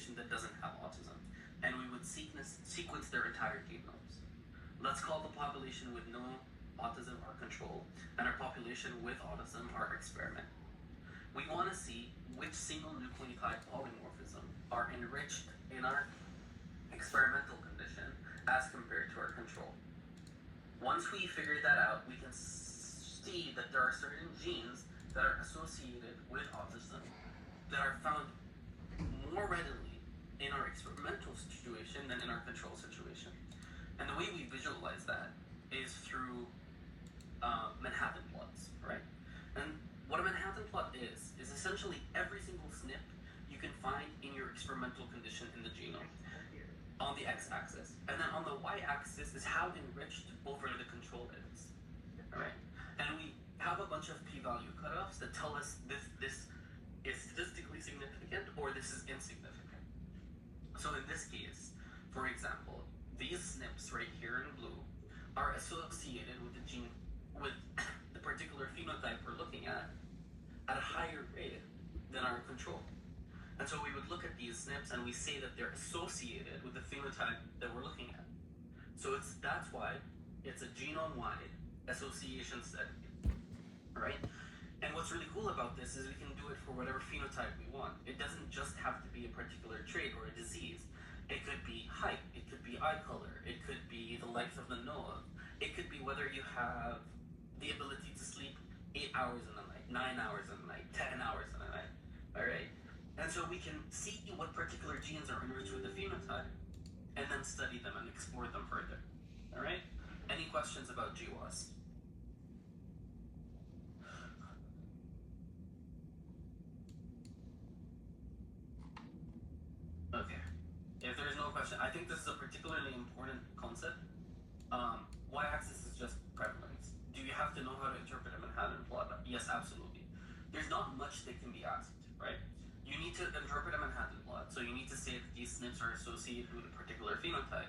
population that doesn't have autism, and we would sequence their entire genomes. Let's call the population with no autism our control, and our population with autism our experiment. We want to see which single nucleotide polymorphism are enriched in our experimental condition as compared to our control. Once we figure that out, we can see that there are certain genes that are associated with autism that are found more readily in our experimental situation than in our control situation. And the way we visualize that is through Manhattan plots, right? And what a Manhattan plot is essentially every single SNP you can find in your experimental condition in the genome on the x-axis. And then on the y-axis is how enriched over the control is, all right? And we have a bunch of p-value cutoffs that tell us this is statistically significant or this is insignificant. So in this case, for example, these SNPs right here in blue are associated with the gene, with the particular phenotype we're looking at a higher rate than our control. And so we would look at these SNPs and we say that they're associated with the phenotype that we're looking at. So that's why it's a genome-wide association study, all right? And what's really cool about this is we can do it for whatever phenotype we want. It doesn't just have to be a particular trait or a disease. It could be height, it could be eye color, it could be the length of the nose, it could be whether you have the ability to sleep 8 hours in the night, 9 hours in the night, 10 hours in the night, all right? And so we can see what particular genes are enriched with the phenotype and then study them and explore them further, all right? Any questions about GWAS? Okay, if there's no question, I think this is a particularly important concept. Y-axis is just prevalence. Do you have to know how to interpret a Manhattan plot? Yes, absolutely. There's not much that can be asked, right? You need to interpret a Manhattan plot, so you need to say that these SNPs are associated with a particular phenotype.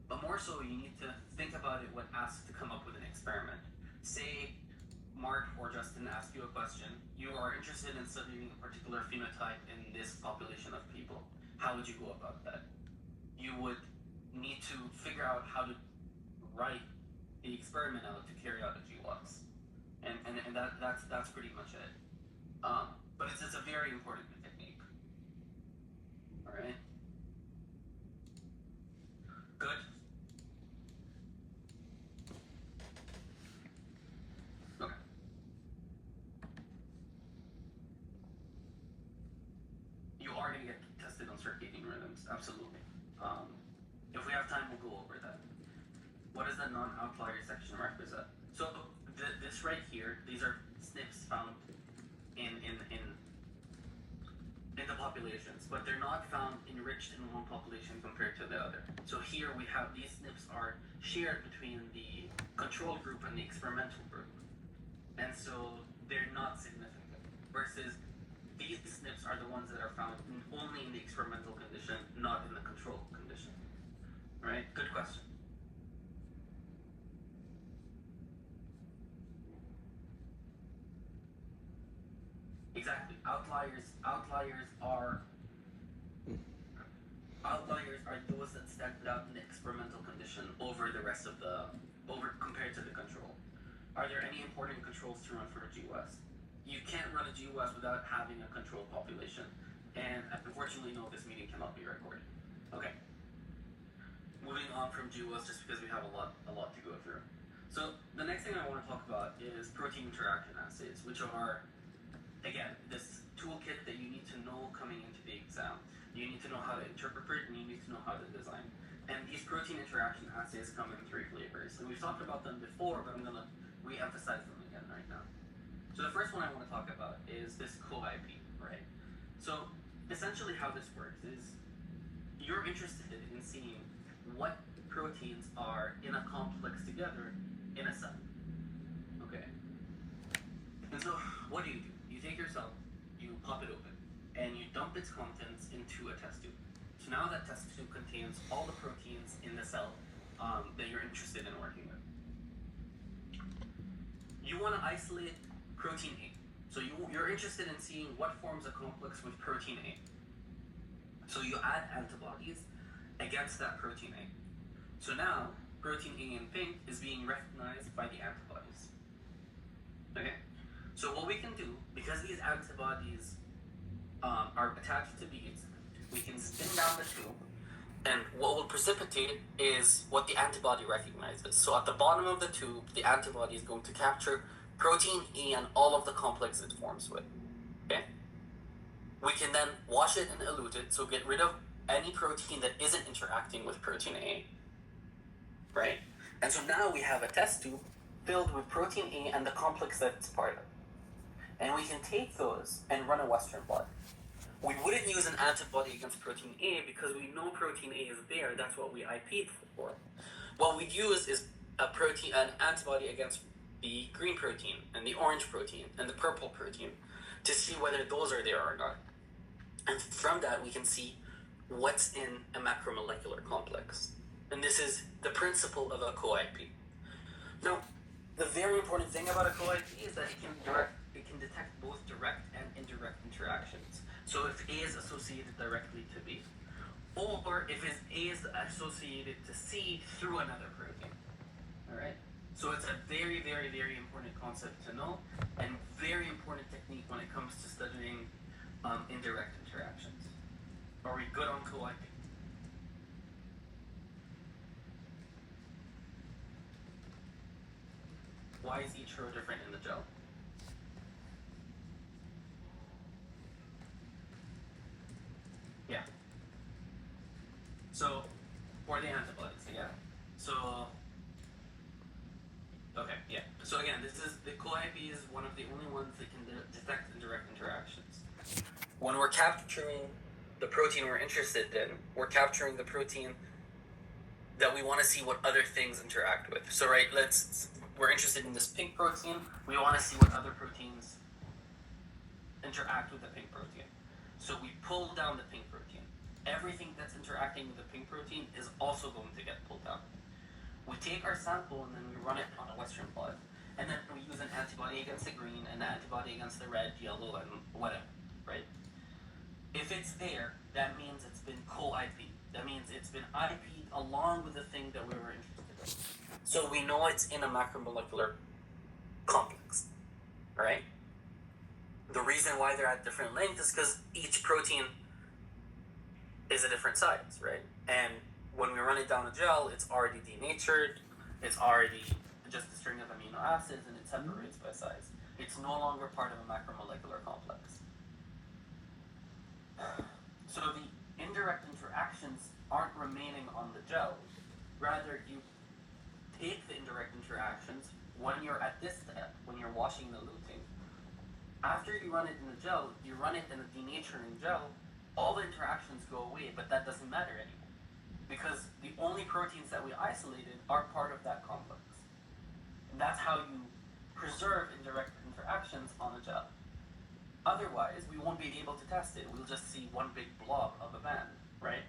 But more so, you need to think about it when asked to come up with an experiment. Say Mark or Justin ask you a question, you are interested in studying a particular phenotype in this population of people. How would you go about that? You would need to figure out how to write the experiment out to carry out a GWAS. And that's pretty much it. But it's a very important technique. All right. Good. Okay. You are going to get tested on circadian rhythms, absolutely. If we have time, we'll go over that. What does the non-outlier section represent? So this right here, these are SNPs found in the populations, but they're not found enriched in one population compared to the other. So here we have these SNPs are shared between the control group and the experimental group, and so they're not significant. Versus these SNPs are the ones that are found only in the experimental condition, not in the control condition. All right, good question. Exactly. Outliers are those that stand out in the experimental condition over the rest of compared to the control. Are there any important controls to run for a GWAS? You can't run a GWAS without having a control population. And unfortunately, no, this meeting cannot be recorded. Okay. Moving on from GWAS, just because we have a lot to go through. So the next thing I want to talk about is protein interaction assays, which are, again, this toolkit that you need to know coming into the exam. You need to know how to interpret and you need to know how to design. And these protein interaction assays come in 3 flavors. And we've talked about them before, but I'm going to re-emphasize them again right now. So the first one I want to talk about is this co-IP, right? So essentially how this works is you're interested in seeing what proteins are in a complex together in a cell. Okay. And so what do? You take your cell, you pop it open, and you dump its contents into a test tube. So now that test tube contains all the proteins in the cell that you're interested in working with. You want to isolate protein A. So you're interested in seeing what forms a complex with protein A. So you add antibodies against that protein A. So now, protein A in pink is being recognized by the antibodies. Okay? So what we can do, because these antibodies are attached to beads, we can spin down the tube, and what will precipitate is what the antibody recognizes. So at the bottom of the tube, the antibody is going to capture protein A and all of the complex it forms with. Okay? We can then wash it and elute it, so get rid of any protein that isn't interacting with protein A. Right? And so now we have a test tube filled with protein A and the complex that it's part of. And we can take those and run a Western blot. We wouldn't use an antibody against protein A because we know protein A is there. That's what we IP'd for. What we'd use is an antibody against the green protein and the orange protein and the purple protein to see whether those are there or not. And from that, we can see what's in a macromolecular complex. And this is the principle of a co-IP. Now, the very important thing about a co-IP is that it can detect both direct and indirect interactions. So if A is associated directly to B, or if A is associated to C through another protein. All right? So it's a very, very, very important concept to know, and very important technique when it comes to studying indirect interactions. Are we good on co-IP? Why is each row different in the gel? Yeah. So, for the antibodies, yeah. So, okay, yeah. So again, the co-IP is one of the only ones that can detect indirect interactions. When we're capturing the protein we're interested in, we're capturing the protein that we want to see what other things interact with. So right, we're interested in this pink protein, we want to see what other proteins interact with the pink protein. So we pull down the pink protein. Everything that's interacting with the pink protein is also going to get pulled down. We take our sample and then we run it on a Western blot. And then we use an antibody against the green and an antibody against the red, yellow, and whatever, right? If it's there, that means it's been co-IP. That means it's been IP'd along with the thing that we were interested in. So we know it's in a macromolecular complex, right? The reason why they're at different lengths is because each protein is a different size, right? And when we run it down the gel, it's already denatured, it's already just a string of amino acids, and it separates by size. It's no longer part of a macromolecular complex. So the indirect interactions aren't remaining on the gel. Rather, you take the indirect interactions when you're at this step, when you're washing and eluting. After you run it in the gel, you run it in a denaturing gel, all the interactions go away, but that doesn't matter anymore. Because the only proteins that we isolated are part of that complex. And that's how you preserve indirect interactions on the gel. Otherwise, we won't be able to test it. We'll just see one big blob of a band, right?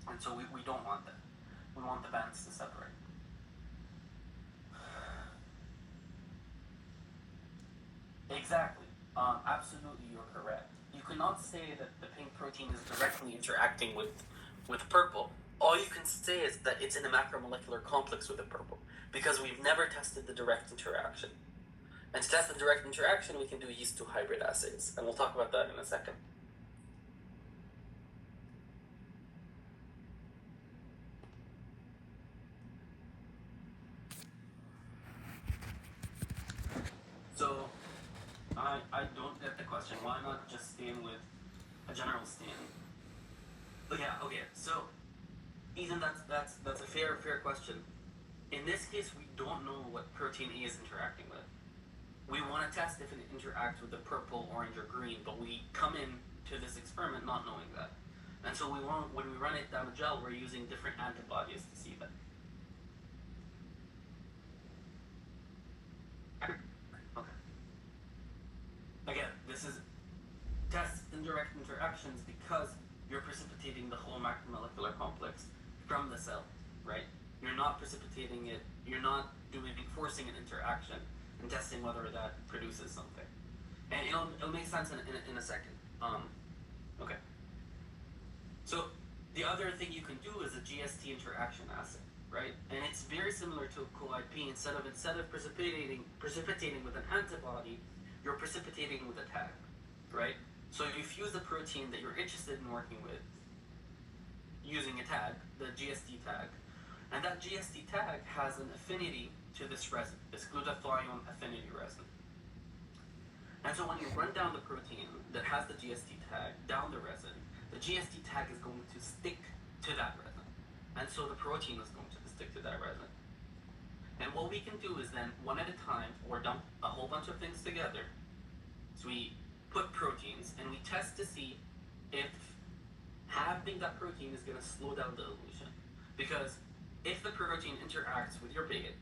And so we don't want that. We want the bands to separate. Exactly. Absolutely, you're correct. You cannot say that the pink protein is directly interacting with purple. All you can say is that it's in a macromolecular complex with the purple, because we've never tested the direct interaction. And to test the direct interaction, we can do yeast to hybrid assays, and we'll talk about that in a second. So, I don't get the question. Why not just stain with a general stain? But yeah, okay. So, Ethan, that's a fair question. In this case, we don't know what protein A is interacting with. We want to test if it interacts with the purple, orange, or green, but we come in to this experiment not knowing that. And so when we run it down the gel, we're using different antibodies to see that. Okay. Again, this is test indirect interactions because you're precipitating the whole macromolecular complex from the cell, right? You're not precipitating it, you're not forcing an interaction and testing whether that produces something. And it'll make sense in a second. Okay. So the other thing you can do is a GST interaction assay, right? And it's very similar to co-IP. Instead of precipitating with an antibody, you're precipitating with a tag, right? So you fuse the protein that you're interested in working with using a tag, the GST tag, and that GST tag has an affinity to this resin, this glutathione affinity resin. And so when you run down the protein that has the GST tag down the resin, the GST tag is going to stick to that resin. And so the protein is going to stick to that resin. And what we can do is then, one at a time, or dump a whole bunch of things together. So we put proteins and we test to see if having that protein is going to slow down the elution. Because if the protein interacts with your bait,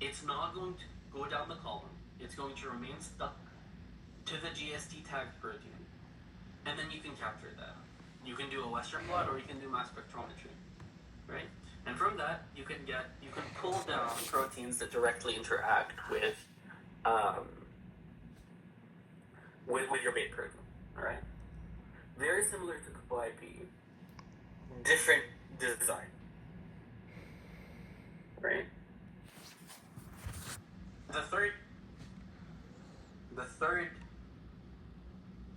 it's not going to go down the column. It's going to remain stuck to the GST tagged protein. And then you can capture that. You can do a Western blot or you can do mass spectrometry, right? And from that, you can pull down proteins that directly interact with your bait protein, all right? Very similar to co-IP, different design, right? The third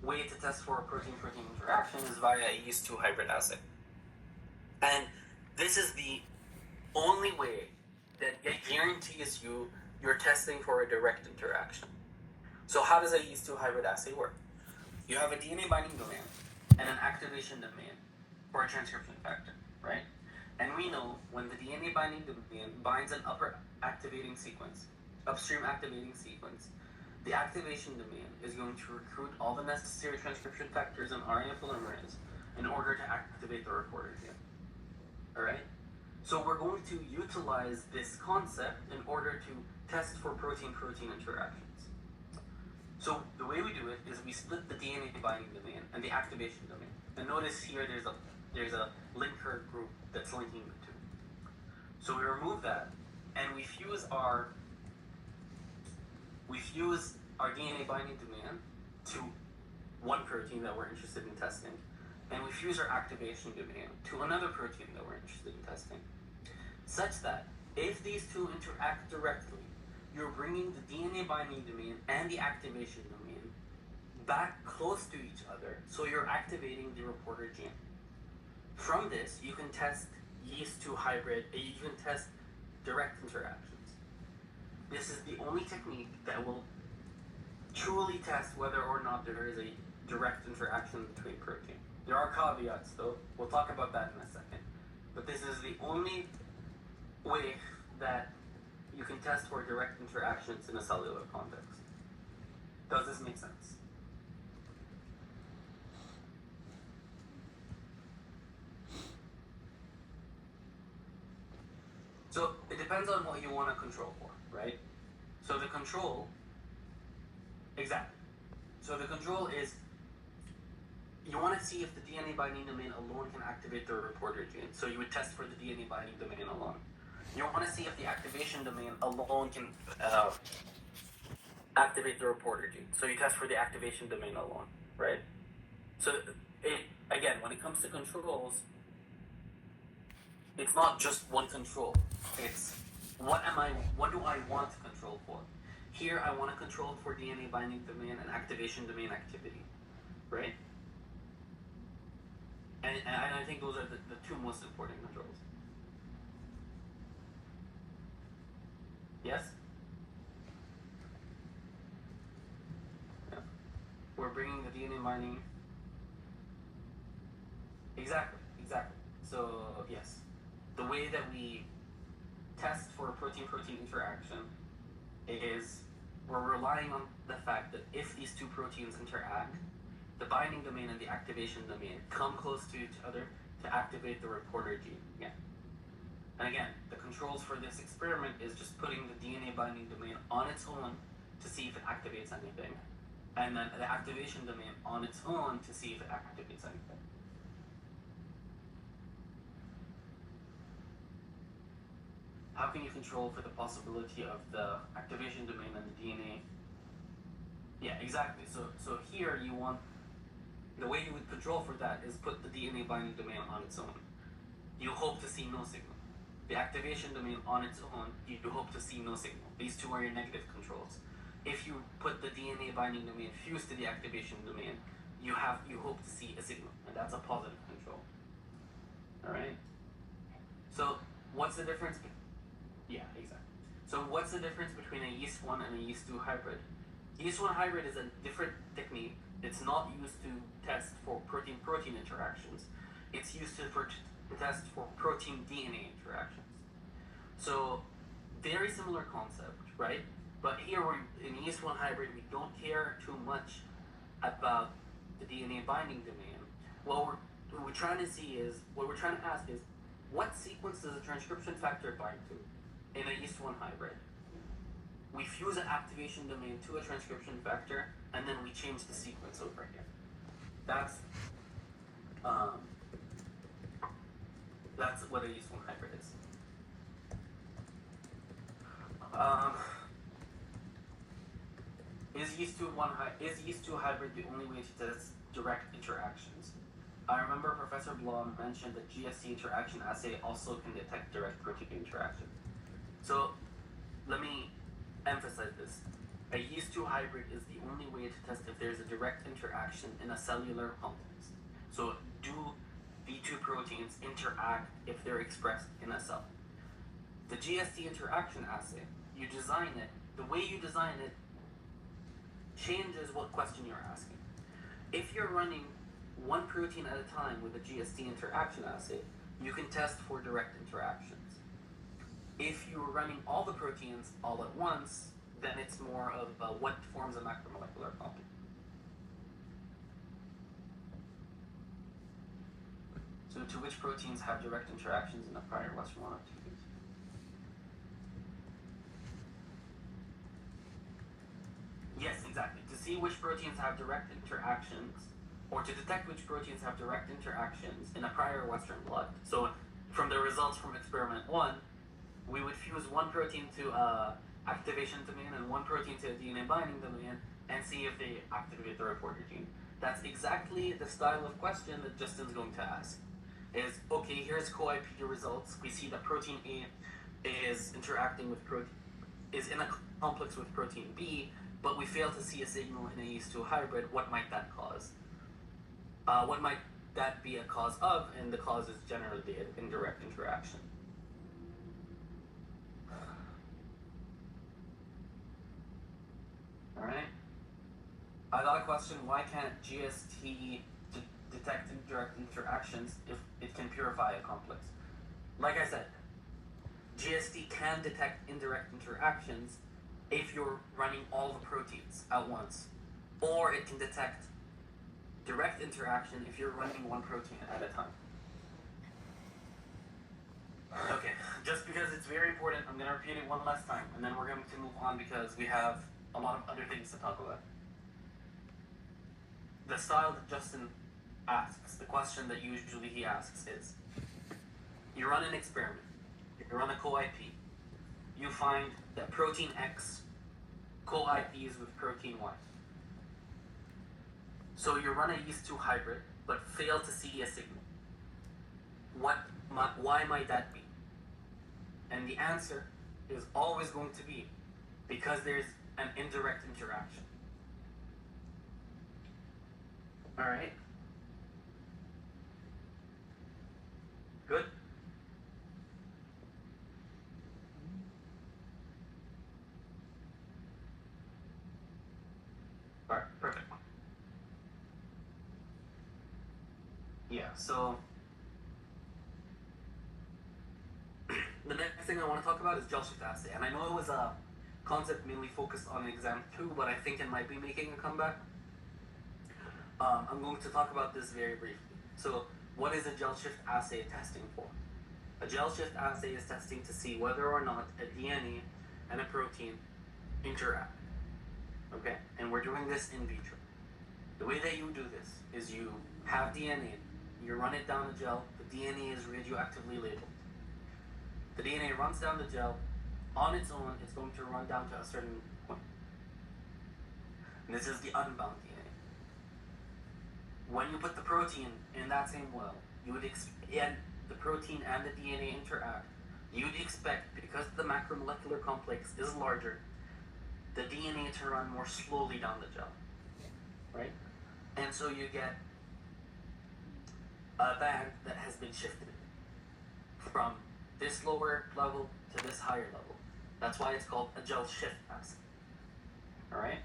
way to test for a protein-protein interaction is via a yeast-2 hybrid assay. And this is the only way that it guarantees you're testing for a direct interaction. So how does a yeast-2 hybrid assay work? You have a DNA binding domain and an activation domain for a transcription factor, right? And we know when the DNA binding domain binds an upstream activating sequence, the activation domain is going to recruit all the necessary transcription factors and RNA polymerase in order to activate the reporter gene. All right? So we're going to utilize this concept in order to test for protein-protein interactions. So the way we do it is we split the DNA binding domain and the activation domain. And notice here there's a linker group that's linking the two. So we remove that and we fuse our DNA binding domain to one protein that we're interested in testing, and we fuse our activation domain to another protein that we're interested in testing, such that if these two interact directly, you're bringing the DNA binding domain and the activation domain back close to each other, so you're activating the reporter gene. From this, you can test yeast-2 hybrid, you can test direct interactions. This is the only technique that will truly test whether or not there is a direct interaction between protein. There are caveats though, we'll talk about that in a second. But this is the only way that you can test for direct interactions in a cellular context. Does this make sense? So it depends on what you want to control for, right? So the control, exactly. So the control is, you want to see if the DNA binding domain alone can activate the reporter gene. So you would test for the DNA binding domain alone. You want to see if the activation domain alone can activate the reporter gene. So you test for the activation domain alone, right? So again, when it comes to controls, it's not just one control. It's what do I want to control for? Here I want to control for DNA binding domain and activation domain activity, right? And I think those are the two most important controls. Yes? Yeah. We're bringing the DNA binding. Exactly. So, yes. The way that we test for a protein-protein interaction is we're relying on the fact that if these two proteins interact, the binding domain and the activation domain come close to each other to activate the reporter gene again. And again, the controls for this experiment is just putting the DNA binding domain on its own to see if it activates anything, and then the activation domain on its own to see if it activates anything. How can you control for the possibility of the activation domain and the DNA? Yeah, exactly. So here you want the way you would control for that is put the DNA binding domain on its own. You hope to see no signal. The activation domain on its own, you hope to see no signal. These two are your negative controls. If you put the DNA binding domain fused to the activation domain, you hope to see a signal, and that's a positive control. All right. So what's the difference? Yeah, exactly. So what's the difference between a yeast 1 and a yeast 2 hybrid? Yeast 1 hybrid is a different technique. It's not used to test for protein-protein interactions. It's used to test for protein-DNA interactions. So very similar concept, right? But here in yeast 1 hybrid, we don't care too much about the DNA binding domain. What we're trying to ask is, what sequence does a transcription factor bind to in a yeast 1 hybrid? We fuse an activation domain to a transcription factor, and then we change the sequence over here. That's what a yeast 1 hybrid is. Is yeast 2 hybrid the only way to test direct interactions? I remember Professor Blom mentioned that GST interaction assay also can detect direct protein interaction. So let me emphasize this. A yeast 2 hybrid is the only way to test if there's a direct interaction in a cellular context. So do the two proteins interact if they're expressed in a cell? The GST interaction assay, you design it, the way you design it changes what question you're asking. If you're running one protein at a time with a GST interaction assay, you can test for direct interactions. If you're running all the proteins all at once, then it's more of what forms a macromolecular copy. So to which proteins have direct interactions in a prior Western blot activities? Yes, exactly. To see which proteins have direct interactions, or to detect which proteins have direct interactions in a prior Western blot. So from the results from experiment 1, we would fuse one protein to activation domain and one protein to a DNA binding domain and see if they activate the reporter gene. That's exactly the style of question that Justin's going to ask. Is, okay, here's co-IP results. We see that protein A is interacting with is in a complex with protein B, but we fail to see a signal in a yeast 2 hybrid. What might that cause? What might that be a cause of? And the cause is generally the indirect interaction. All right. I got a question. Why can't GST detect indirect interactions if it can purify a complex? Like I said, GST can detect indirect interactions if you're running all the proteins at once, or it can detect direct interaction if you're running one protein at a time. Okay, just because it's very important, I'm going to repeat it one last time, and then we're going to move on because we have a lot of other things to talk about. The style that Justin asks, the question that usually he asks is, you run an experiment, you run a co-IP, you find that protein X co-IPs with protein Y. So you run a yeast 2 hybrid, but fail to see a signal. Why might that be? And the answer is always going to be because there's an indirect interaction. All right? Good? All right, perfect. Yeah, so the next thing I want to talk about is gel shift assay. And I know it was a concept mainly focused on exam 2, but I think it might be making a comeback. I'm going to talk about this very briefly. So what is a gel shift assay testing for? A gel shift assay is testing to see whether or not a DNA and a protein interact. Okay? And we're doing this in vitro. The way that you do this is you have DNA, you run it down the gel, the DNA is radioactively labeled. The DNA runs down the gel. On its own, it's going to run down to a certain point. And this is the unbound DNA. when you put the protein in that same well, and the protein and the DNA interact, you'd expect, because the macromolecular complex is larger, the DNA to run more slowly down the gel, right? And so you get a band that has been shifted from this lower level to this higher level. That's why it's called a gel shift pass. All right?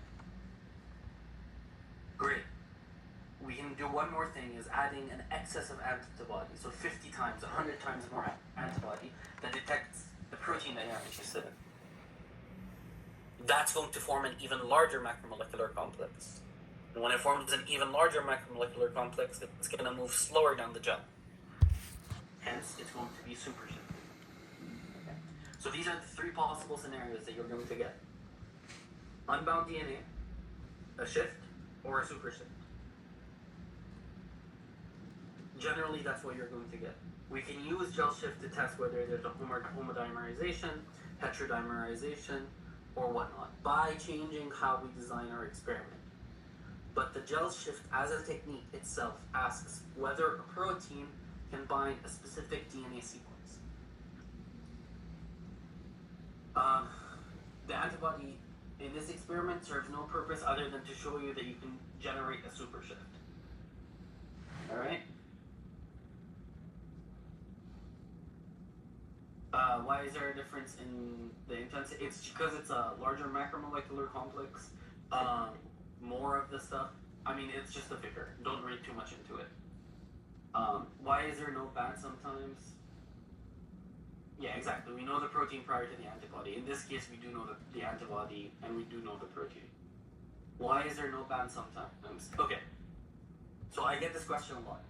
Great. We can do one more thing, is adding an excess of antibody, so 50 times, 100 times more antibody that detects the protein that you're interested in. That's going to form an even larger macromolecular complex. And when it forms an even larger macromolecular complex, it's going to move slower down the gel. Hence, it's going to be super shifted. Okay. So these are the three possible scenarios that you're going to get. Unbound DNA, a shift, or a super shift. Generally, that's what you're going to get. We can use gel shift to test whether there's a homodimerization, heterodimerization, or whatnot, by changing how we design our experiment. But the gel shift as a technique itself asks whether a protein can bind a specific DNA sequence. The antibody in this experiment serves no purpose other than to show you that you can generate a super shift. All right? Why is there a difference in the intensity? It's because it's a larger macromolecular complex. More of the stuff. I mean, it's just a figure. Don't read too much into it. Why is there no band sometimes? Yeah, exactly. We know the protein prior to the antibody. In this case, we do know the antibody, and we do know the protein. Why is there no band sometimes? Okay. So I get this question a lot.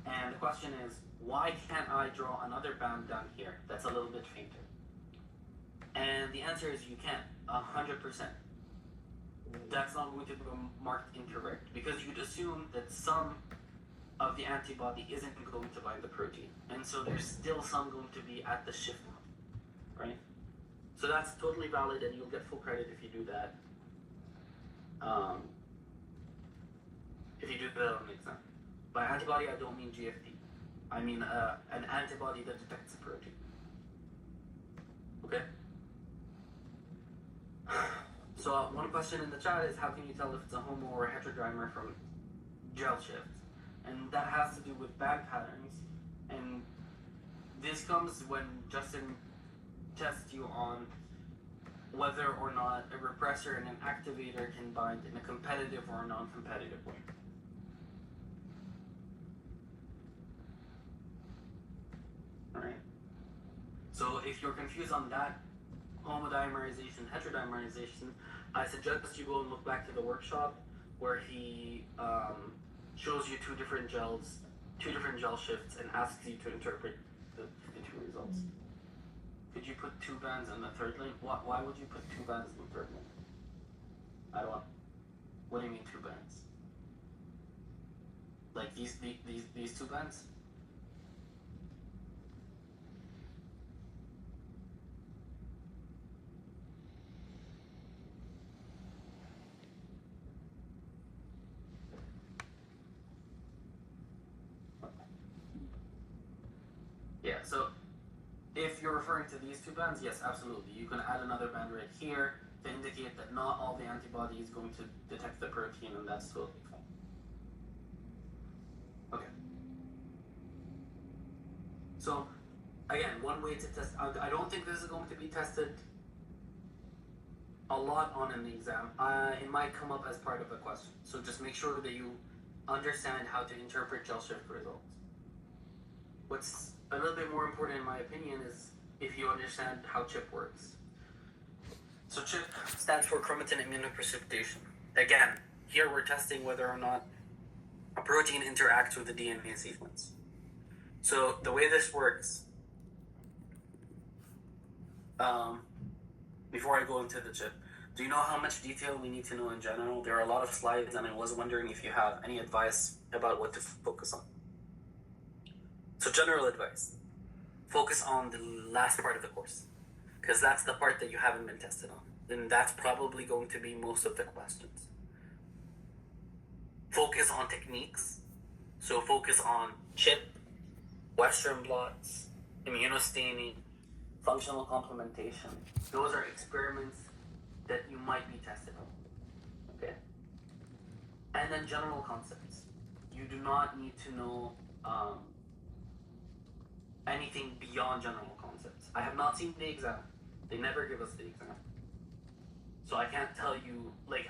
And the question is, why can't I draw another band down here that's a little bit fainter? And the answer is you can, 100%. That's not going to be marked incorrect, because you'd assume that some of the antibody isn't going to bind the protein. And so there's still some going to be at the shift line, right? So that's totally valid, and you'll get full credit if you do that. If you do that on the exam. By antibody, I don't mean GFP. I mean an antibody that detects a protein. Okay? So one question in the chat is, how can you tell if it's a homo or a heterodimer from gel shift? And that has to do with band patterns. And this comes when Justin tests you on whether or not a repressor and an activator can bind in a competitive or a non-competitive way. Alright? So if you're confused on that, homodimerization, heterodimerization, I suggest you go and look back to the workshop where he shows you two different gel shifts, and asks you to interpret the two results. Could you put two bands in the third lane? Why would you put two bands in the third lane? I don't. What do you mean two bands? Like these two bands? Yeah, so if you're referring to these two bands, yes, absolutely. You can add another band right here to indicate that not all the antibody is going to detect the protein, and that's totally fine. Okay. So, again, one way to test, I don't think this is going to be tested a lot on an exam. It might come up as part of a question. So just make sure that you understand how to interpret gel shift results. What's a little bit more important, in my opinion, is if you understand how CHIP works. So CHIP stands for chromatin immunoprecipitation. Again, here we're testing whether or not a protein interacts with the DNA sequence. So the way this works, before I go into the CHIP, do you know how much detail we need to know in general? There are a lot of slides, and I was wondering if you have any advice about what to focus on. So general advice, focus on the last part of the course, because that's the part that you haven't been tested on. Then that's probably going to be most of the questions. Focus on techniques So focus on CHIP, Western blots, immunostaining, functional complementation. Those are experiments that you might be tested on. Okay? And then general concepts. You do not need to know anything beyond general concepts. I have not seen the exam. They never give us the exam. So I can't tell you, like,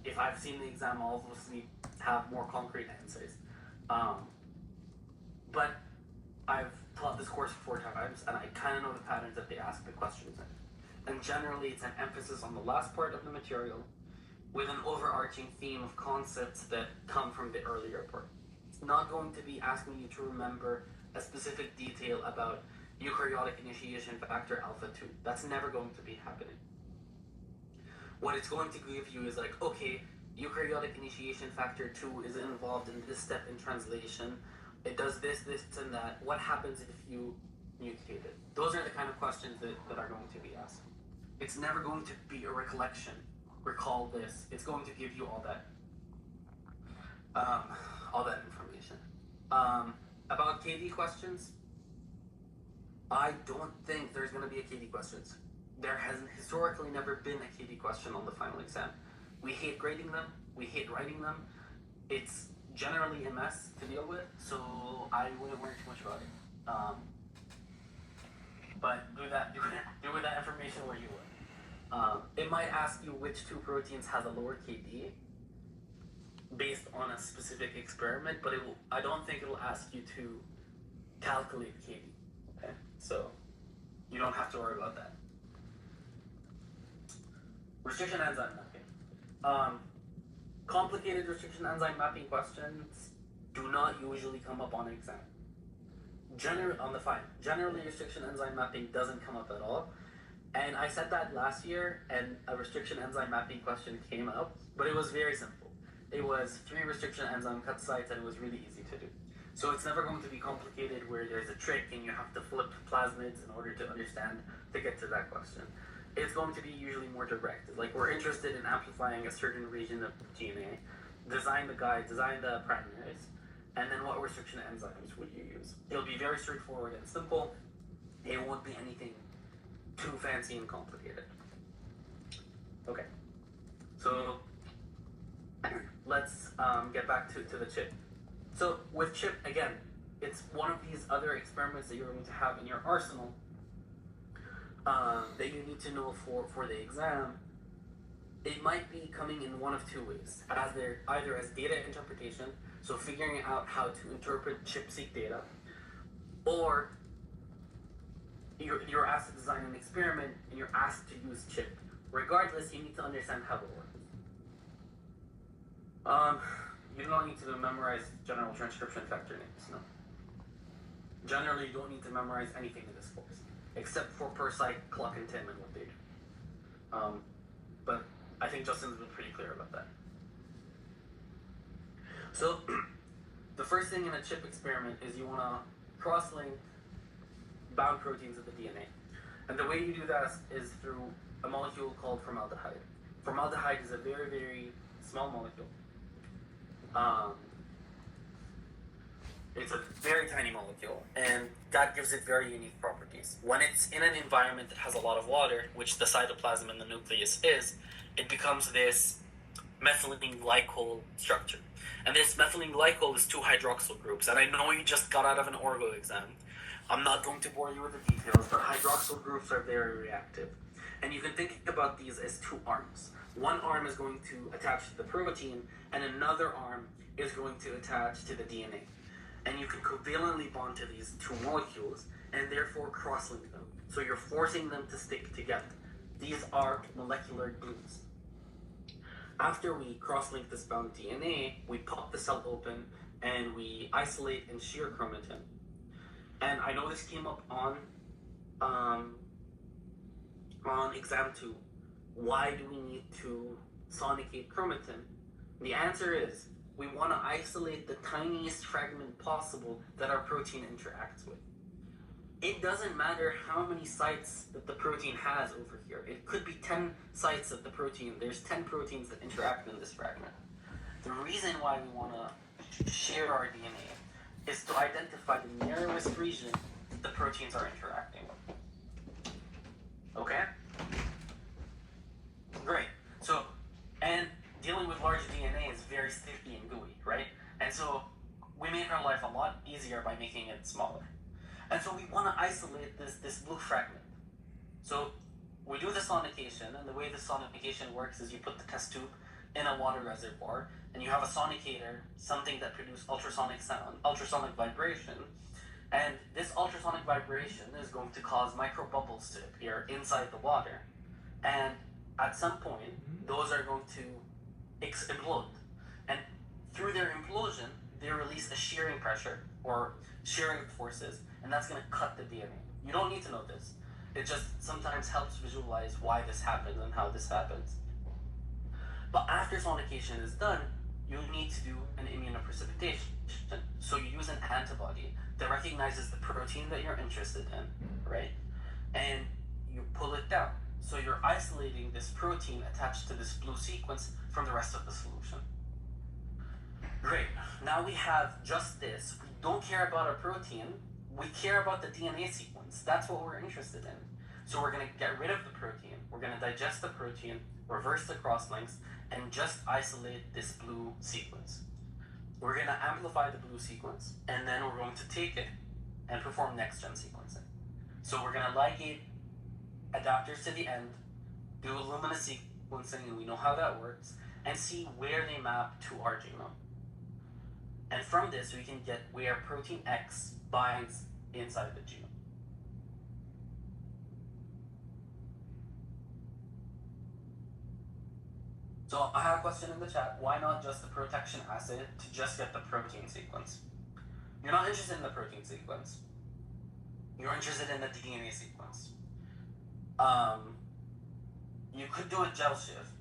if I've seen the exam, I'll obviously have more concrete answers. But I've taught this course 4 times, and I kind of know the patterns that they ask the questions in. And generally, it's an emphasis on the last part of the material with an overarching theme of concepts that come from the earlier part. It's not going to be asking you to remember a specific detail about eukaryotic initiation factor alpha 2. That's never going to be happening. What it's going to give you is like, okay, eukaryotic initiation factor 2 is involved in this step in translation. It does this, this, and that. What happens if you mutate it? Those are the kind of questions that are going to be asked. It's never going to be a recollection. Recall this. It's going to give you all that information. About KD questions, I don't think there's going to be a KD questions. There has historically never been a KD question on the final exam. We hate grading them. We hate writing them. It's generally a mess to deal with, so I wouldn't worry too much about it. But do with that information where you would. It might ask you which 2 proteins has a lower KD based on a specific experiment, but I don't think it'll ask you to calculate KD. Okay, so you don't have to worry about that. Restriction enzyme mapping. Complicated restriction enzyme mapping questions do not usually come up on exam. Generally, restriction enzyme mapping doesn't come up at all. And I said that last year, and a restriction enzyme mapping question came up, but it was very simple. It was 3 restriction enzyme cut sites, and it was really easy to do. So it's never going to be complicated where there's a trick and you have to flip plasmids in order to understand to get to that question. It's going to be usually more direct. Like, we're interested in amplifying a certain region of DNA, design the guide, design the primers, and then what restriction enzymes would you use? It'll be very straightforward and simple. It won't be anything too fancy and complicated. Okay, so let's get back to the CHIP. So with CHIP, again, it's one of these other experiments that you're going to have in your arsenal that you need to know for the exam. It might be coming in one of 2 ways, either as data interpretation, so figuring out how to interpret ChIP-seq data, or you're asked to design an experiment and you're asked to use CHIP. Regardless, you need to understand how it works. You don't need to memorize general transcription factor names, no. Generally, you don't need to memorize anything in this course, except for per site, clock, and Tim and what they do. But I think Justin's been pretty clear about that. So, the first thing in a CHIP experiment is you want to cross-link bound proteins of the DNA. And the way you do that is through a molecule called formaldehyde. Formaldehyde is a very, very small molecule. It's a very tiny molecule, and that gives it very unique properties. When it's in an environment that has a lot of water, which the cytoplasm and the nucleus is, it becomes this methylene glycol structure. And this methylene glycol is 2 hydroxyl groups. And I know you just got out of an orgo exam. I'm not going to bore you with the details, but hydroxyl groups are very reactive. And you can think about these as 2 arms. One arm is going to attach to the protein, and another arm is going to attach to the DNA. And you can covalently bond to these 2 molecules, and therefore cross-link them. So you're forcing them to stick together. These are molecular glues. After we cross-link this bound DNA, we pop the cell open, and we isolate and shear chromatin. And I know this came up on exam 2. Why do we need to sonicate chromatin? The answer is, we want to isolate the tiniest fragment possible that our protein interacts with. It doesn't matter how many sites that the protein has over here. It could be 10 sites of the protein. There's 10 proteins that interact in this fragment. The reason why we want to share our DNA is to identify the narrowest region the proteins are interacting with. Okay? Great. So, and dealing with large DNA is very sticky and gooey, right? And so we make our life a lot easier by making it smaller. And so we want to isolate this blue fragment. So we do the sonication, and the way the sonication works is you put the test tube in a water reservoir, and you have a sonicator, something that produces ultrasonic sound, ultrasonic vibration, and this ultrasonic vibration is going to cause micro bubbles to appear inside the water, and at some point, those are going to implode, and through their implosion, they release a shearing pressure, or shearing forces, and that's going to cut the DNA. You don't need to know this. It just sometimes helps visualize why this happens and how this happens. But after sonication is done, you need to do an immunoprecipitation. So you use an antibody that recognizes the protein that you're interested in, right? And you pull it down. So you're isolating this protein attached to this blue sequence from the rest of the solution. Great. Now we have just this. We don't care about our protein. We care about the DNA sequence. That's what we're interested in. So we're going to get rid of the protein. We're going to digest the protein, reverse the crosslinks, and just isolate this blue sequence. We're going to amplify the blue sequence, and then we're going to take it and perform next-gen sequencing. So we're going to ligate adapters to the end, do Illumina sequencing, and we know how that works, and see where they map to our genome. And from this, we can get where protein X binds inside the genome. So I have a question in the chat. Why not just the protection assay to just get the protein sequence? You're not interested in the protein sequence. You're interested in the DNA sequence. You could do a gel shift.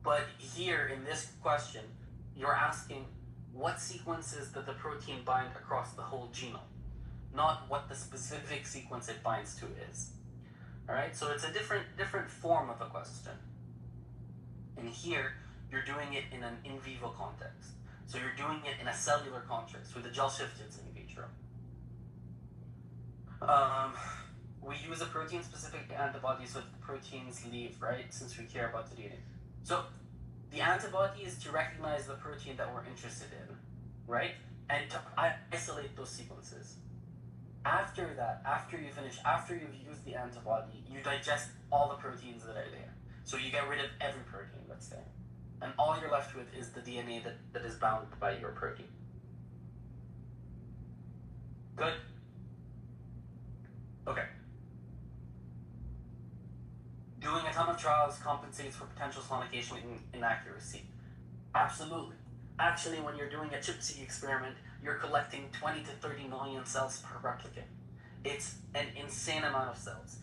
But here in this question, you're asking what sequences that the protein bind across the whole genome, not what the specific sequence it binds to is. All right, so it's a different form of a question. And here, you're doing it in an in vivo context. So you're doing it in a cellular context. With the gel shift, it's in vitro. We use a protein-specific antibody so the proteins leave, right? Since we care about the DNA. So the antibody is to recognize the protein that we're interested in, right? And to isolate those sequences. After that, after you've used the antibody, you digest all the proteins that are there. So you get rid of every protein that's there. And all you're left with is the DNA that is bound by your protein. Good? Okay. Doing a ton of trials compensates for potential sonication inaccuracy. Absolutely. Actually, when you're doing a ChIP-seq experiment, you're collecting 20 to 30 million cells per replicate. It's an insane amount of cells.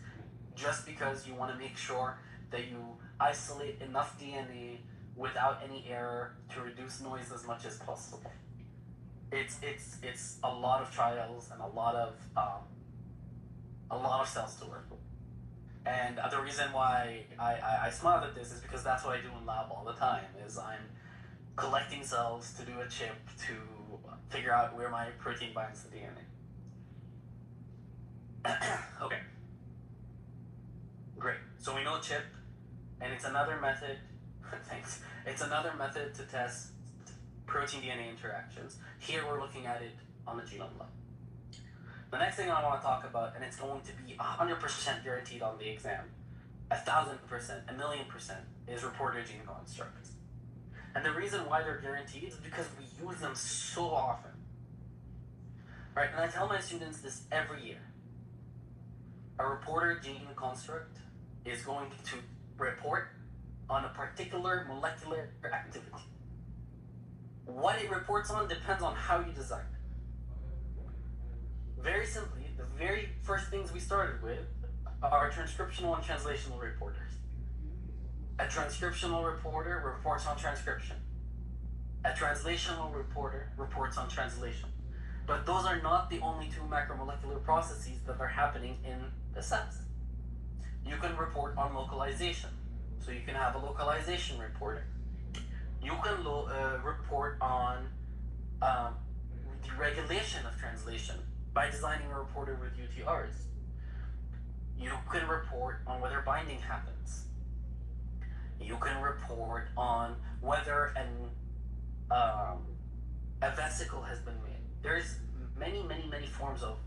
Just because you want to make sure that you isolate enough DNA without any error to reduce noise as much as possible. It's a lot of trials and a lot of cells to work with. And the reason why I smiled at this is because that's what I do in lab all the time, is I'm collecting cells to do a chip to figure out where my protein binds to DNA. Okay. Great. So we know chip, and it's another method, thanks, it's another method to test protein-DNA interactions. Here we're looking at it on the genome level. The next thing I want to talk about, and it's going to be 100% guaranteed on the exam, 1,000%, 1,000,000%, is reporter gene constructs. And the reason why they're guaranteed is because we use them so often. Right, and I tell my students this every year. A reporter gene construct is going to report on a particular molecular activity. What it reports on depends on how you design it. Very simply, the very first things we started with are transcriptional and translational reporters. A transcriptional reporter reports on transcription. A translational reporter reports on translation. But those are not the only two macromolecular processes that are happening in the cells. You can report on localization. So you can have a localization reporter. You can report on the regulation of translation by designing a reporter with UTRs. You can report on whether binding happens. You can report on whether a vesicle has been made. There's many forms of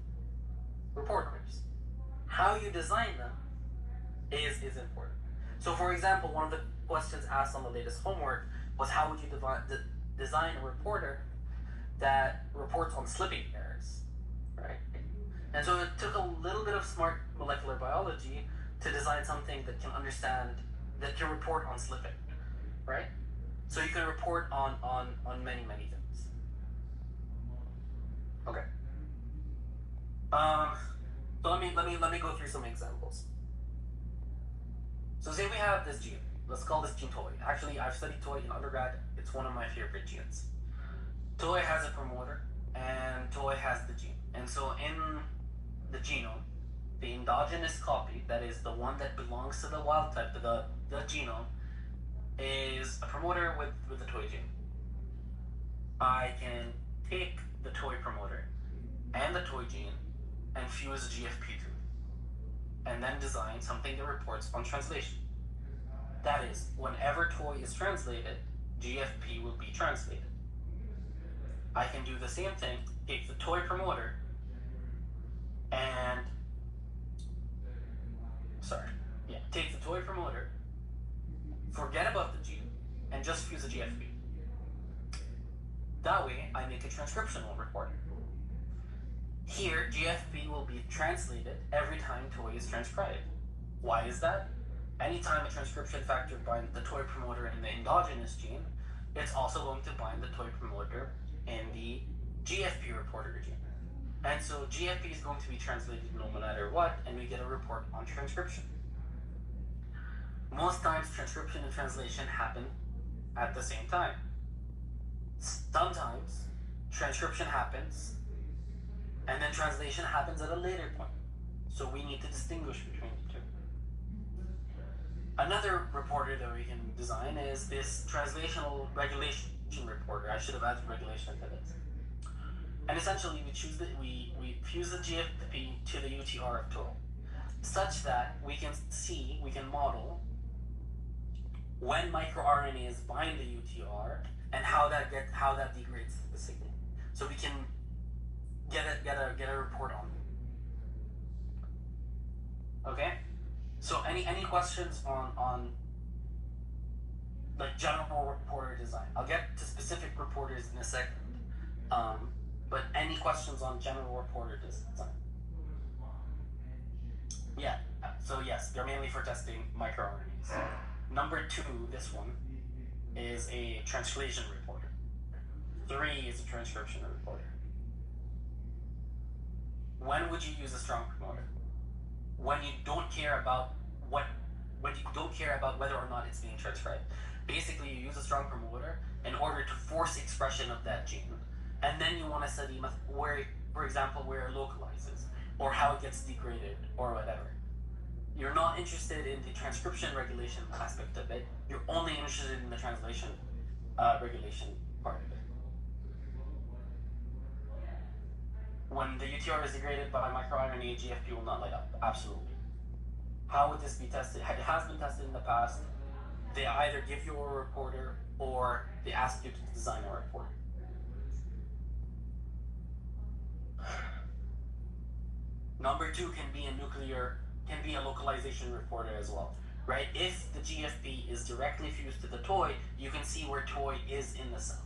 reporters. How you design them is important. So for example, one of the questions asked on the latest homework was how would you design a reporter that reports on slipping errors, right? And so it took a little bit of smart molecular biology to design something that can report on slipping, right? So you can report on many things. Okay. So let me go through some examples. So say we have this gene. Let's call this gene toy. Actually, I've studied toy in undergrad. It's one of my favorite genes. Toy has a promoter, and toy has the gene. And so in the genome, the endogenous copy, that is the one that belongs to the wild type, to the genome, is a promoter with the toy gene. I can take the toy promoter and the toy gene and fuse a GFP to it, and then design something that reports on translation. That is, whenever toy is translated, GFP will be translated. I can do the same thing, take the toy promoter and take the toy promoter, forget about the gene, and just fuse a GFP. That way, I make a transcriptional reporter. Here, GFP will be translated every time toy is transcribed. Why is that? Anytime a transcription factor binds the toy promoter in the endogenous gene, it's also going to bind the toy promoter in the GFP reporter gene. And so GFP is going to be translated no matter what, and we get a report on transcription. Most times, transcription and translation happen at the same time. Sometimes, transcription happens, and then translation happens at a later point. So we need to distinguish between the two. Another reporter that we can design is this translational regulation reporter. I should have added regulation to this. And essentially, we fuse the GFP to the UTR of toy, such that we can model when microRNAs bind the UTR and how that degrades the signal. So we can get a report on it. Okay? So any questions on like general reporter design? I'll get to specific reporters in a second. But any questions on general reporter design? Yeah, so yes, they're mainly for testing microRNAs. Number 2, this one, is a translation reporter. 3 is a transcription reporter. When would you use a strong promoter? When you don't care about whether or not it's being transcribed. Basically, you use a strong promoter in order to force expression of that gene. And then you want to study where, for example, where it localizes, or how it gets degraded, or whatever. You're not interested in the transcription regulation aspect of it. You're only interested in the translation regulation part of it. When the UTR is degraded by microRNA, GFP will not light up. Absolutely. How would this be tested? It has been tested in the past. They either give you a reporter or they ask you to design a reporter. Number 2 can be a localization reporter as well, right? If the GFP is directly fused to the toy, you can see where toy is in the cell.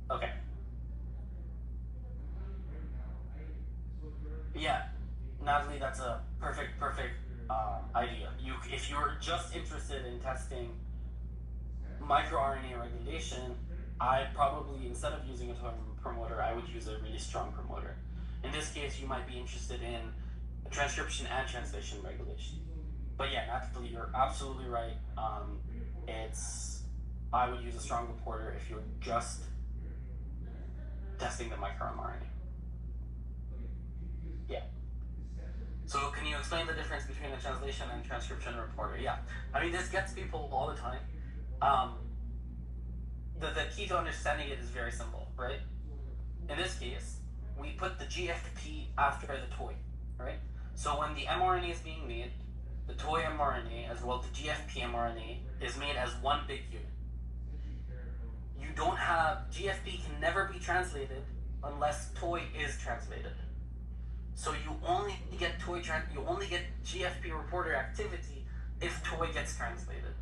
Okay. Yeah, Natalie, that's a perfect idea. If you're just interested in testing microRNA regulation, I'd probably, instead of using a toy promoter, I would use a really strong promoter. In this case, you might be interested in transcription and translation regulation. But yeah, Natalie, you're absolutely right. I would use a strong reporter if you're just testing the microRNA. Yeah. So can you explain the difference between a translation and transcription reporter? Yeah. I mean, this gets people all the time. Um, the key to understanding it is very simple, right? In this case, we put the GFP after the toy, right? So when the mRNA is being made, the toy mRNA as well the GFP mRNA is made as one big unit. You don't have GFP can never be translated unless toy is translated. So you only get you only get GFP reporter activity if toy gets translated.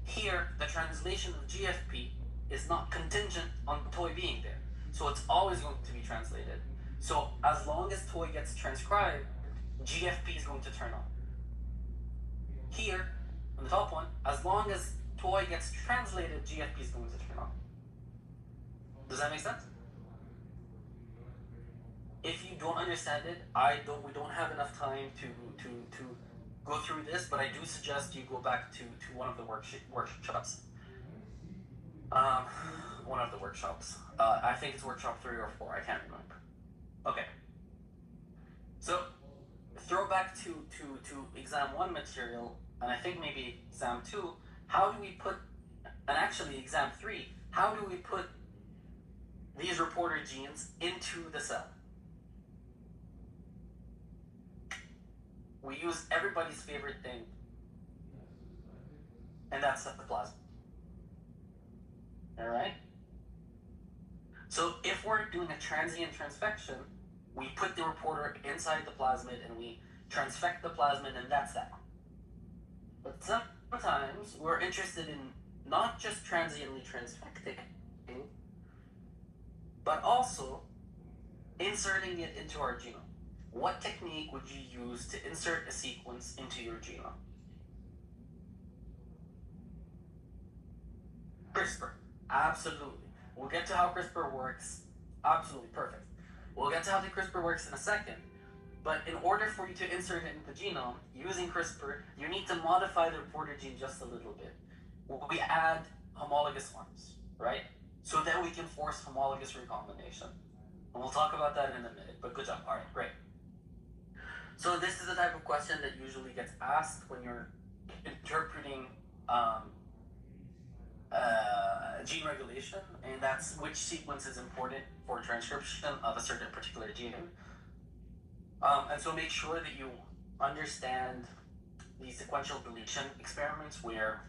Here, the translation of GFP is not contingent on toy being there. So it's always going to be translated. So as long as toy gets transcribed, GFP is going to turn on. Here, on the top one, as long as toy gets translated, GFP is going to turn on. Does that make sense? If you don't understand it, we don't have enough time to go through this, but I do suggest you go back to one of the workshops. One of the workshops. I think it's workshop 3 or 4. I can't remember. Okay. So throw back to exam 1 material, and I think maybe exam 2. How do we put, and actually exam 3, how do we put these reporter genes into the cell? We use everybody's favorite thing, and that's the plasmid. All right? So if we're doing a transient transfection, we put the reporter inside the plasmid and we transfect the plasmid, and that's that. But sometimes we're interested in not just transiently transfecting, but also inserting it into our genome. What technique would you use to insert a sequence into your genome? CRISPR. Absolutely. We'll get to how CRISPR works. Absolutely perfect. We'll get to how the CRISPR works in a second. But in order for you to insert it into the genome, using CRISPR, you need to modify the reporter gene just a little bit. We add homologous arms, right? So that we can force homologous recombination. And we'll talk about that in a minute, but good job. All right, great. So this is the type of question that usually gets asked when you're interpreting gene regulation, and that's which sequence is important for transcription of a certain particular gene. And so make sure that you understand the sequential deletion experiments where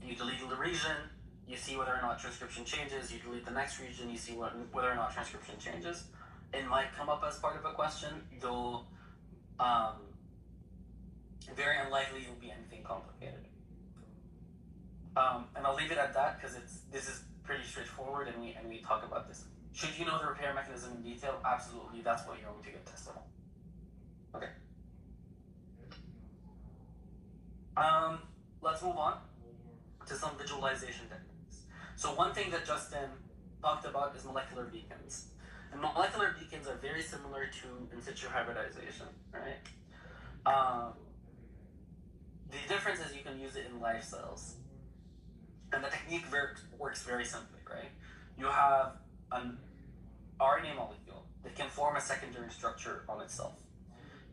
you delete the region, you see whether or not transcription changes, you delete the next region, you see whether or not transcription changes. It might come up as part of a question, though very unlikely it will be anything complicated. And I'll leave it at that because this is pretty straightforward, and we talk about this. Should you know the repair mechanism in detail? Absolutely, that's what you're going to get tested on. Okay. Let's move on to some visualization techniques. So one thing that Justin talked about is molecular beacons. And molecular beacons are very similar to in situ hybridization, right? The difference is you can use it in live cells. And the technique works very simply, right? You have an RNA molecule that can form a secondary structure on itself.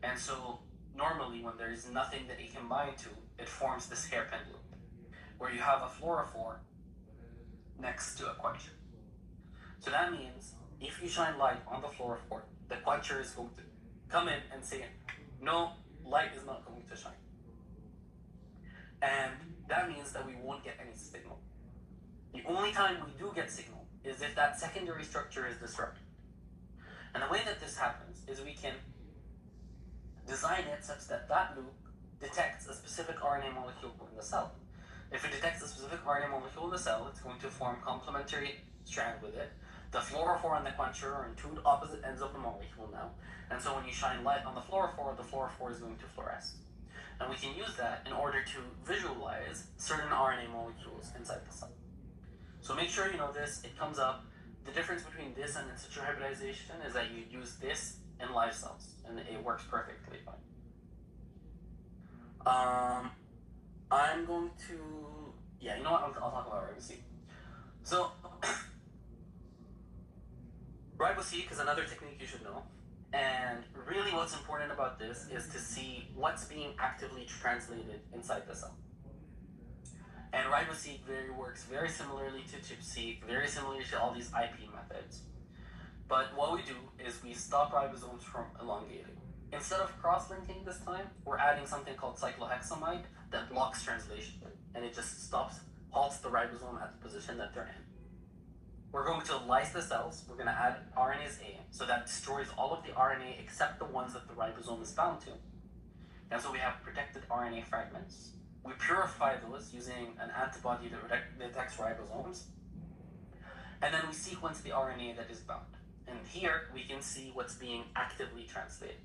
And so normally when there is nothing that it can bind to, it forms this hairpin loop, where you have a fluorophore next to a quencher. So that means if you shine light on the fluorophore, the quencher is going to come in and say, no, light is not going to shine. And that means that we won't get any signal. The only time we do get signal is if that secondary structure is disrupted. And the way that this happens is we can design it such that that loop detects a specific RNA molecule in the cell. If it detects a specific RNA molecule in the cell, it's going to form complementary strand with it. The fluorophore and the quencher are in two opposite ends of the molecule now. And so when you shine light on the fluorophore is going to fluoresce. And we can use that in order to visualize certain RNA molecules inside the cell. So make sure you know this, it comes up. The difference between this and in situ hybridization is that you use this in live cells, and it works perfectly fine. I'm going to, yeah, you know what, I'll talk about RiboSeq. So, RiboSeq is another technique you should know. And really what's important about this is to see what's being actively translated inside the cell. And RiboSeq works very similarly to ChIP-seq, very similarly to all these IP methods. But what we do is we stop ribosomes from elongating. Instead of cross-linking this time, we're adding something called cyclohexamide that blocks translation. And it just halts the ribosome at the position that they're in. We're going to lyse the cells. We're going to add RNase A. So that destroys all of the RNA except the ones that the ribosome is bound to. And so we have protected RNA fragments. We purify those using an antibody that detects ribosomes. And then we sequence the RNA that is bound. And here we can see what's being actively translated.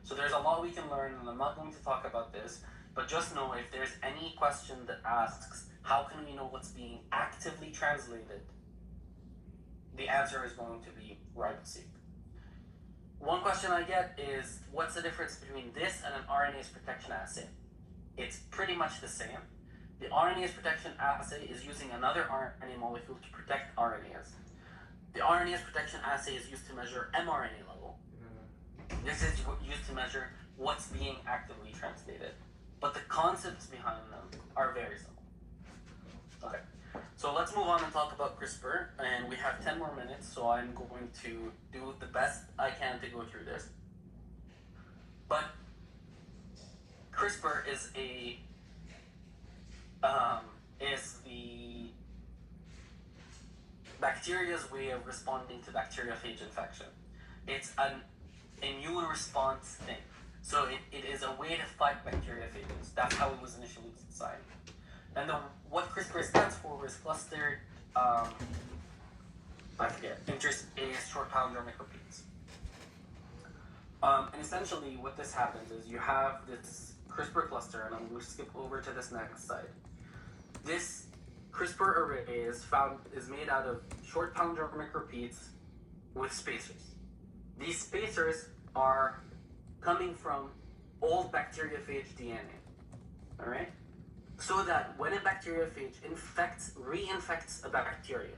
So there's a lot we can learn, and I'm not going to talk about this, but just know if there's any question that asks, how can we know what's being actively translated? The answer is going to be RiboSeq. One question I get is, what's the difference between this and an RNase protection assay? It's pretty much the same. The RNase protection assay is using another RNA molecule to protect RNAs. The RNase protection assay is used to measure mRNA level. This is used to measure what's being actively translated. But the concepts behind them are very similar. Okay, so let's move on and talk about CRISPR. And we have 10 more minutes, so I'm going to do the best I can to go through this. But CRISPR is the bacteria's way of responding to bacteriophage infection. It's an immune response thing. So it is a way to fight bacteriophages. That's how it was initially designed. And what CRISPR stands for is clustered, interspaced short palindromic repeats. And essentially what this happens is you have this CRISPR cluster, and I'm going to skip over to this next slide. This CRISPR array is made out of short palindromic repeats with spacers. These spacers are coming from old bacteriophage DNA, all right? So that when a bacteriophage reinfects a bacteria,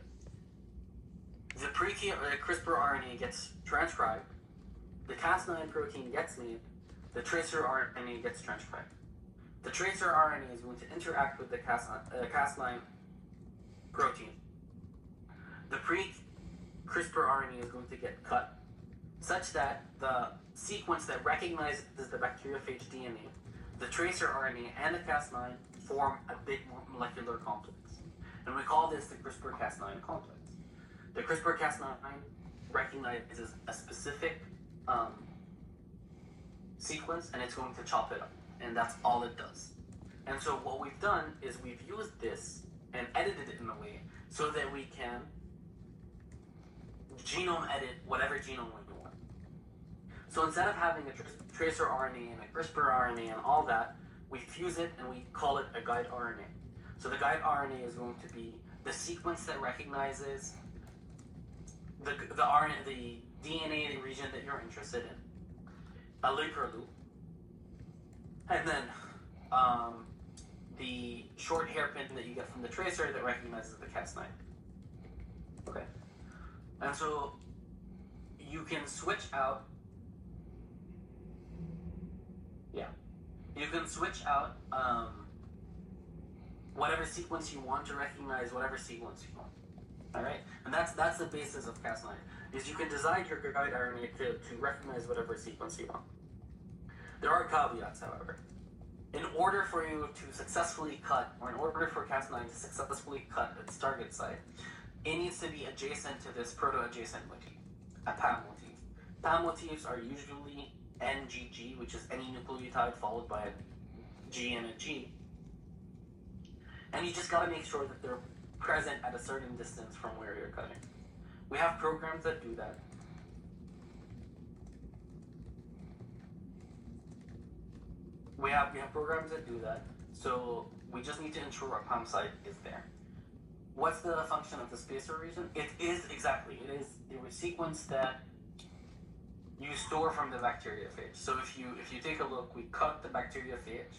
the CRISPR RNA gets transcribed, the Cas9 protein gets made, the tracer RNA gets transcribed. The tracer RNA is going to interact with the Cas9 protein. The pre-CRISPR RNA is going to get cut, such that the sequence that recognizes the bacteriophage DNA, the tracer RNA, and the Cas9 form a big molecular complex. And we call this the CRISPR-Cas9 complex. The CRISPR-Cas9 recognizes a specific sequence, and it's going to chop it up. And that's all it does. And so what we've done is we've used this and edited it in a way so that we can genome edit whatever genome we want. So instead of having a tracer RNA and a CRISPR RNA and all that, we fuse it and we call it a guide RNA. So the guide RNA is going to be the sequence that recognizes the DNA region that you're interested in, a loop or loop, and then the short hairpin that you get from the tracer that recognizes the Cas9. Okay, and so you can switch out. You can switch out whatever sequence you want to recognize whatever sequence you want. All right, and that's the basis of Cas9. Is you can design your guide RNA to recognize whatever sequence you want. There are caveats, however. In order for you to successfully cut, or in order for Cas9 to successfully cut its target site, it needs to be adjacent to this proto-adjacent motif, a PAM motif. PAM motifs are usually NGG, which is any nucleotide followed by a G and a G. And you just got to make sure that they're present at a certain distance from where you're cutting. We have programs that do that. We have programs that do that. So we just need to ensure a PAM site is there. What's the function of the spacer region? It is the sequence that you store from the bacteriophage. So if you take a look, we cut the bacteriophage,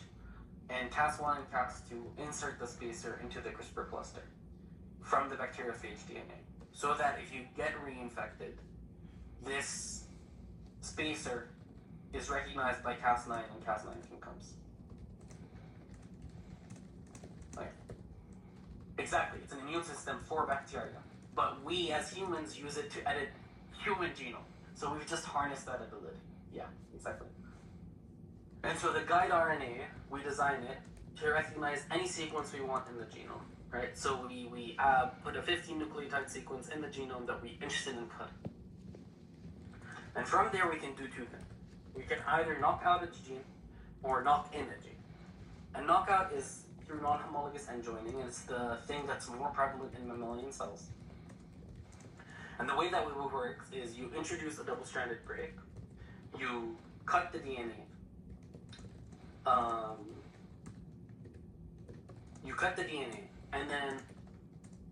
and Cas1 and Cas2 insert the spacer into the CRISPR cluster from the bacteriophage DNA, so that if you get reinfected, this spacer is recognized by Cas9 and Cas9 comes. Okay. Exactly, it's an immune system for bacteria. But we as humans use it to edit human genome. So we've just harnessed that ability. Yeah, exactly. And so the guide RNA, we design it to recognize any sequence we want in the genome, right? So we put a 15 nucleotide sequence in the genome that we're interested in cutting. And from there, we can do two things. We can either knock out a gene or knock in a gene. And knockout is through non-homologous end joining, and it's the thing that's more prevalent in mammalian cells. And the way that it works is you introduce a double-stranded break, you cut the DNA, and then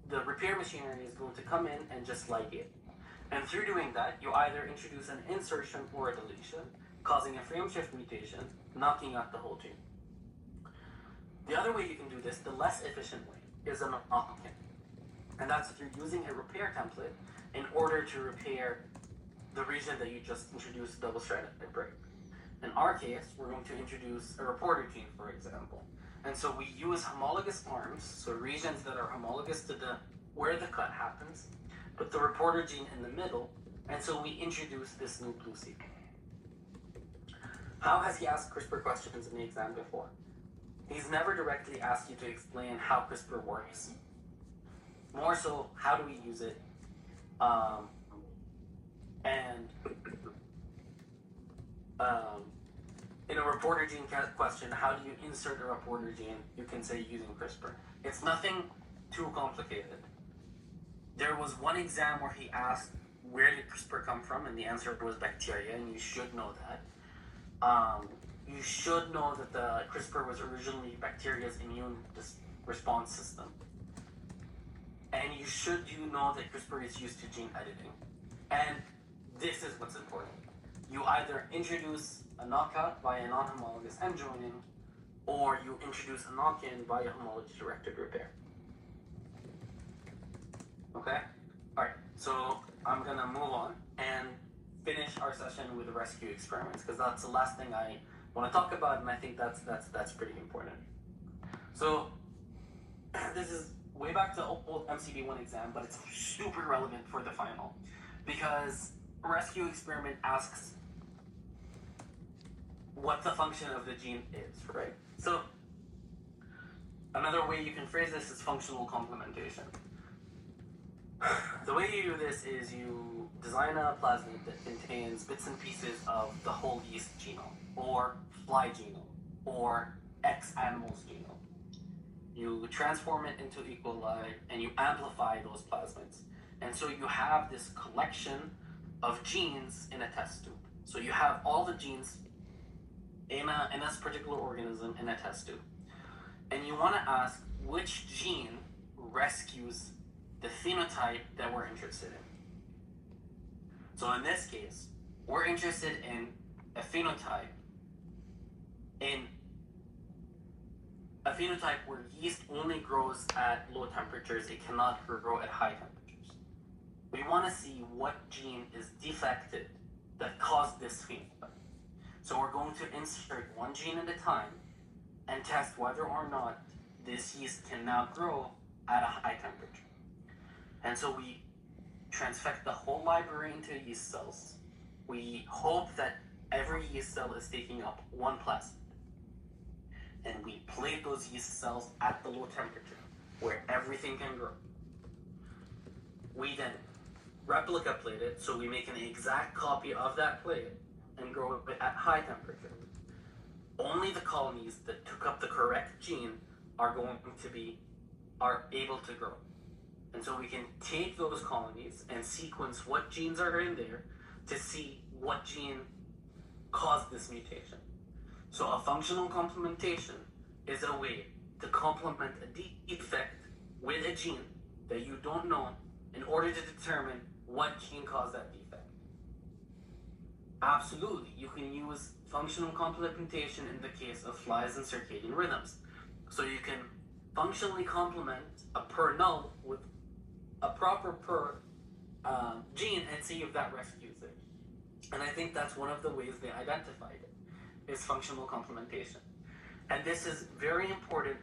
the repair machinery is going to come in and just ligate. And through doing that, you either introduce an insertion or a deletion, causing a frame shift mutation, knocking out the whole gene. The other way you can do this, the less efficient way, is a knock-in. And that's through using a repair template in order to repair the region that you just introduced double-stranded break. In our case, we're going to introduce a reporter gene, for example. And so we use homologous arms, so regions that are homologous to where the cut happens, put the reporter gene in the middle, and so we introduce this new blue sequence. How has he asked CRISPR questions in the exam before? He's never directly asked you to explain how CRISPR works. More so, how do we use it? In a reporter gene question, how do you insert a reporter gene? You can say using CRISPR. It's nothing too complicated. There was one exam where he asked, where did CRISPR come from? And the answer was bacteria, and you should know that. You should know that the CRISPR was originally bacteria's immune response system. And you should know that CRISPR is used to gene editing. And this is what's important. You either introduce a knockout via non-homologous end joining, or you introduce a knock-in via homology-directed repair. Okay? Alright, so I'm gonna move on and finish our session with the rescue experiments, because that's the last thing I want to talk about, and I think that's pretty important. So this is way back to old MCB1 exam, but it's super relevant for the final, because a rescue experiment asks what the function of the gene is, right? So another way you can phrase this is functional complementation. The way you do this is you design a plasmid that contains bits and pieces of the whole yeast genome, or fly genome, or X animal's genome. You transform it into E. coli, and you amplify those plasmids. And so you have this collection of genes in a test tube. So you have all the genes in this particular organism in a test tube. And you want to ask which gene rescues the phenotype that we're interested in. So in this case, we're interested in a phenotype where yeast only grows at low temperatures. It cannot grow at high temperatures. We want to see what gene is defected that caused this phenotype. So we're going to insert one gene at a time and test whether or not this yeast can now grow at a high temperature. And so we transfect the whole library into yeast cells. We hope that every yeast cell is taking up one plasmid. And we plate those yeast cells at the low temperature where everything can grow. We then replica plate it, so we make an exact copy of that plate and grow it at high temperature. Only the colonies that took up the correct gene are able to grow. And so we can take those colonies and sequence what genes are in there to see what gene caused this mutation. So a functional complementation is a way to complement a defect with a gene that you don't know in order to determine what gene caused that defect. Absolutely, you can use functional complementation in the case of flies and circadian rhythms. So you can functionally complement a per null with a proper per gene and see if that rescues it. And I think that's one of the ways they identified it, is functional complementation. And this is very important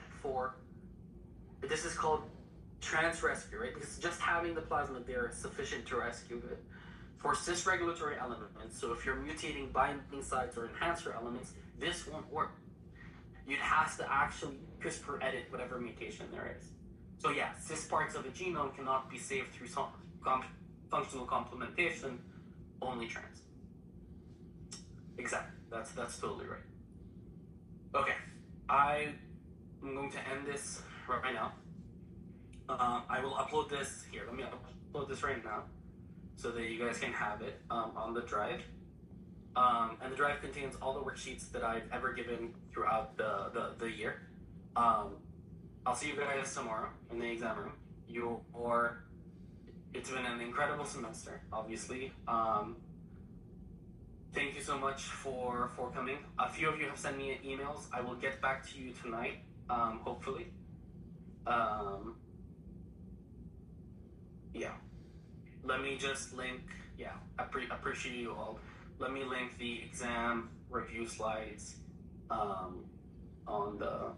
this is called trans rescue, right? Because just having the plasmid there is sufficient to rescue it. For cis-regulatory elements, so if you're mutating binding sites or enhancer elements, this won't work. You'd have to actually CRISPR edit whatever mutation there is. So yeah, cis parts of the genome cannot be saved through functional complementation, only trans. Exactly, that's totally right. Okay, I'm going to end this right now. I will upload this here. Let me upload this right now so that you guys can have it on the drive. And the drive contains all the worksheets that I've ever given throughout the year. I'll see you guys tomorrow in the exam room. It's been an incredible semester, obviously. Thank you so much for coming. A few of you have sent me emails. I will get back to you tonight, hopefully. Yeah. Let me just link, yeah, appreciate you all. Let me link the exam review slides on the,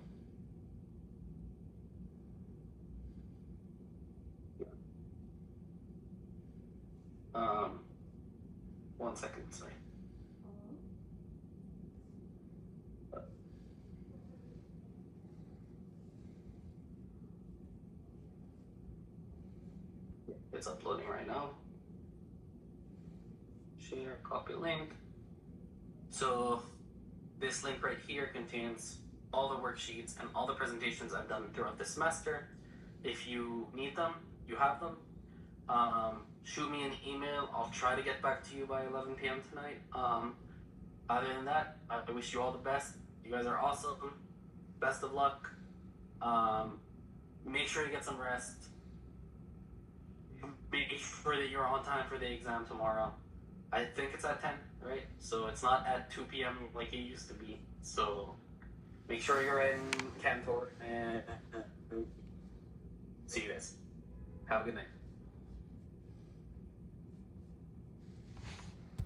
yeah. 1 second, sorry. It's uploading right now. Share, copy link. So this link right here contains all the worksheets and all the presentations I've done throughout the semester. If you need them, you have them. Shoot me an email. I'll try to get back to you by 11 p.m. tonight. Other than that, I wish you all the best. You guys are awesome. Best of luck. Make sure to get some rest. Make sure that you're on time for the exam tomorrow. I think it's at 10, right? So it's not at 2 p.m. like it used to be. So make sure you're in Cantor, and see you guys. Have a good night.